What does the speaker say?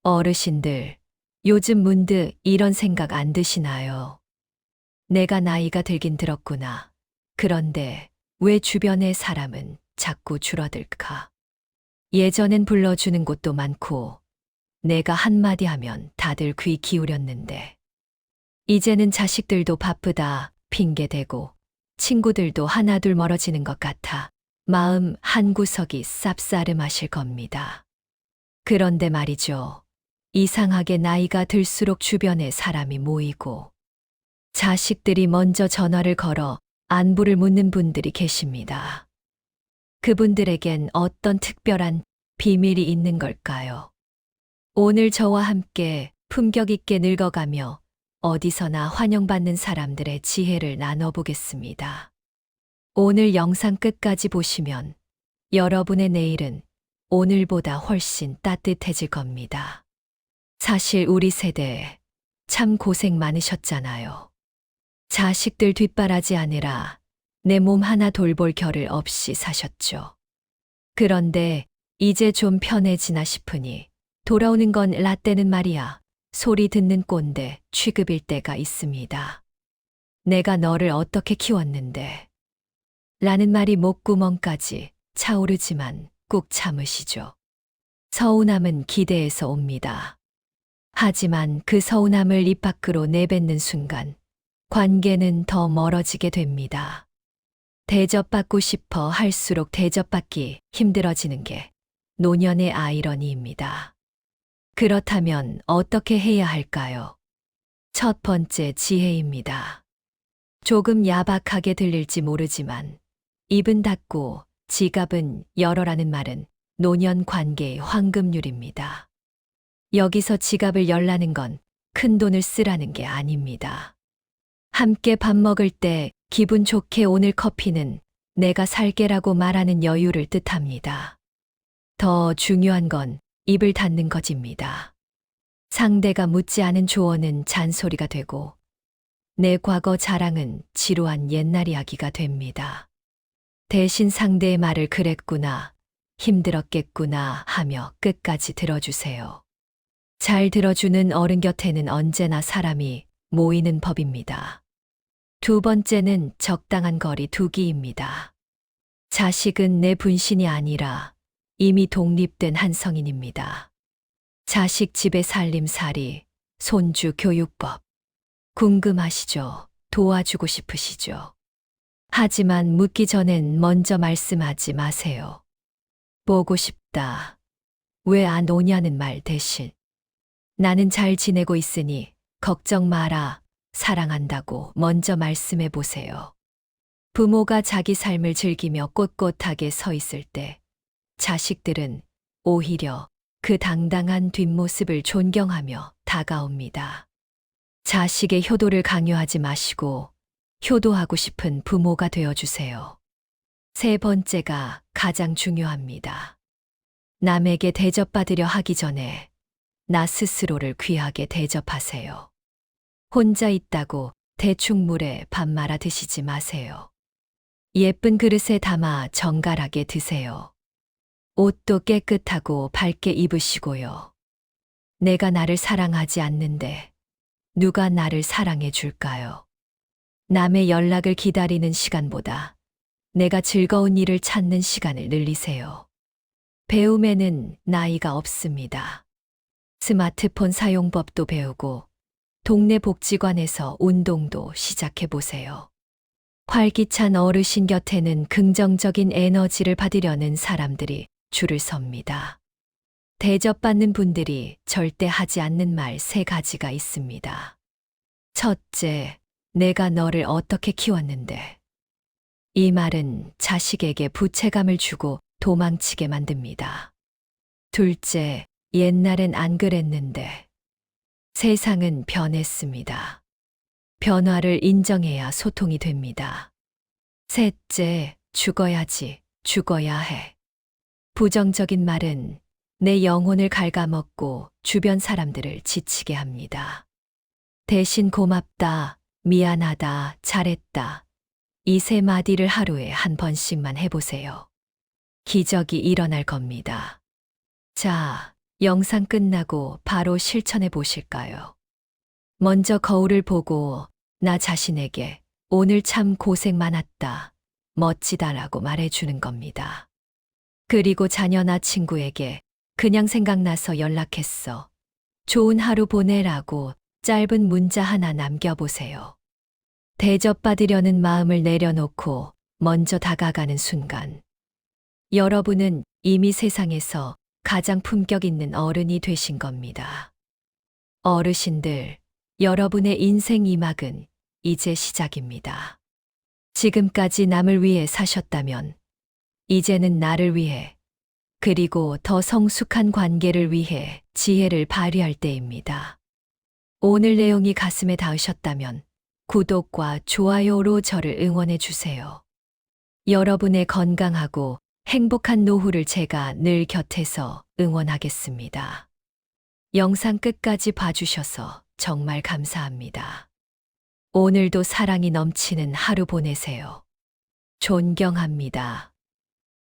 어르신들, 요즘 문득 이런 생각 안 드시나요? 내가 나이가 들긴 들었구나. 그런데 왜 주변의 사람은 자꾸 줄어들까? 예전엔 불러주는 곳도 많고, 내가 한마디 하면 다들 귀 기울였는데, 이제는 자식들도 바쁘다 핑계대고, 친구들도 하나둘 멀어지는 것 같아 마음 한구석이 쌉싸름하실 겁니다. 그런데 말이죠. 이상하게 나이가 들수록 주변에 사람이 모이고 자식들이 먼저 전화를 걸어 안부를 묻는 분들이 계십니다. 그분들에겐 어떤 특별한 비밀이 있는 걸까요? 오늘 저와 함께 품격 있게 늙어가며 어디서나 환영받는 사람들의 지혜를 나눠보겠습니다. 오늘 영상 끝까지 보시면 여러분의 내일은 오늘보다 훨씬 따뜻해질 겁니다. 사실 우리 세대 참 고생 많으셨잖아요. 자식들 뒷바라지 아니라 내 몸 하나 돌볼 겨를 없이 사셨죠. 그런데 이제 좀 편해지나 싶으니 돌아오는 건 라떼는 말이야. 소리 듣는 꼰대 취급일 때가 있습니다. 내가 너를 어떻게 키웠는데 라는 말이 목구멍까지 차오르지만 꾹 참으시죠. 서운함은 기대에서 옵니다. 하지만 그 서운함을 입 밖으로 내뱉는 순간 관계는 더 멀어지게 됩니다. 대접받고 싶어 할수록 대접받기 힘들어지는 게 노년의 아이러니입니다. 그렇다면 어떻게 해야 할까요? 첫 번째 지혜입니다. 조금 야박하게 들릴지 모르지만 입은 닫고 지갑은 열어라는 말은 노년 관계의 황금률입니다. 여기서 지갑을 열라는 건 큰 돈을 쓰라는 게 아닙니다. 함께 밥 먹을 때 기분 좋게 오늘 커피는 내가 살게라고 말하는 여유를 뜻합니다. 더 중요한 건 입을 닫는 것입니다. 상대가 묻지 않은 조언은 잔소리가 되고 내 과거 자랑은 지루한 옛날 이야기가 됩니다. 대신 상대의 말을 그랬구나, 힘들었겠구나 하며 끝까지 들어주세요. 잘 들어주는 어른 곁에는 언제나 사람이 모이는 법입니다. 두 번째는 적당한 거리 두기입니다. 자식은 내 분신이 아니라 이미 독립된 한 성인입니다. 자식 집의 살림살이, 손주 교육법. 궁금하시죠? 도와주고 싶으시죠? 하지만 묻기 전엔 먼저 말씀하지 마세요. 보고 싶다. 왜 안 오냐는 말 대신 나는 잘 지내고 있으니 걱정 마라. 사랑한다고 먼저 말씀해 보세요. 부모가 자기 삶을 즐기며 꼿꼿하게 서 있을 때 자식들은 오히려 그 당당한 뒷모습을 존경하며 다가옵니다. 자식의 효도를 강요하지 마시고 효도하고 싶은 부모가 되어주세요. 세 번째가 가장 중요합니다. 남에게 대접받으려 하기 전에 나 스스로를 귀하게 대접하세요. 혼자 있다고 대충 물에 밥 말아 드시지 마세요. 예쁜 그릇에 담아 정갈하게 드세요. 옷도 깨끗하고 밝게 입으시고요. 내가 나를 사랑하지 않는데 누가 나를 사랑해 줄까요? 남의 연락을 기다리는 시간보다 내가 즐거운 일을 찾는 시간을 늘리세요. 배움에는 나이가 없습니다. 스마트폰 사용법도 배우고 동네 복지관에서 운동도 시작해 보세요. 활기찬 어르신 곁에는 긍정적인 에너지를 받으려는 사람들이 줄을 섭니다. 대접받는 분들이 절대 하지 않는 말 세 가지가 있습니다. 첫째, 내가 너를 어떻게 키웠는데. 이 말은 자식에게 부채감을 주고 도망치게 만듭니다. 둘째, 옛날엔 안 그랬는데. 세상은 변했습니다. 변화를 인정해야 소통이 됩니다. 셋째, 죽어야지, 죽어야 해. 부정적인 말은 내 영혼을 갉아먹고 주변 사람들을 지치게 합니다. 대신 고맙다, 미안하다, 잘했다. 이 세 마디를 하루에 한 번씩만 해보세요. 기적이 일어날 겁니다. 자, 영상 끝나고 바로 실천해 보실까요? 먼저 거울을 보고 나 자신에게 오늘 참 고생 많았다, 멋지다라고 말해주는 겁니다. 그리고 자녀나 친구에게 그냥 생각나서 연락했어, 좋은 하루 보내라고 짧은 문자 하나 남겨보세요. 대접받으려는 마음을 내려놓고 먼저 다가가는 순간, 여러분은 이미 세상에서 가장 품격 있는 어른이 되신 겁니다. 어르신들, 여러분의 인생 2막은 이제 시작입니다. 지금까지 남을 위해 사셨다면, 이제는 나를 위해, 그리고 더 성숙한 관계를 위해 지혜를 발휘할 때입니다. 오늘 내용이 가슴에 닿으셨다면 구독과 좋아요로 저를 응원해 주세요. 여러분의 건강하고 행복한 노후를 제가 늘 곁에서 응원하겠습니다. 영상 끝까지 봐주셔서 정말 감사합니다. 오늘도 사랑이 넘치는 하루 보내세요. 존경합니다.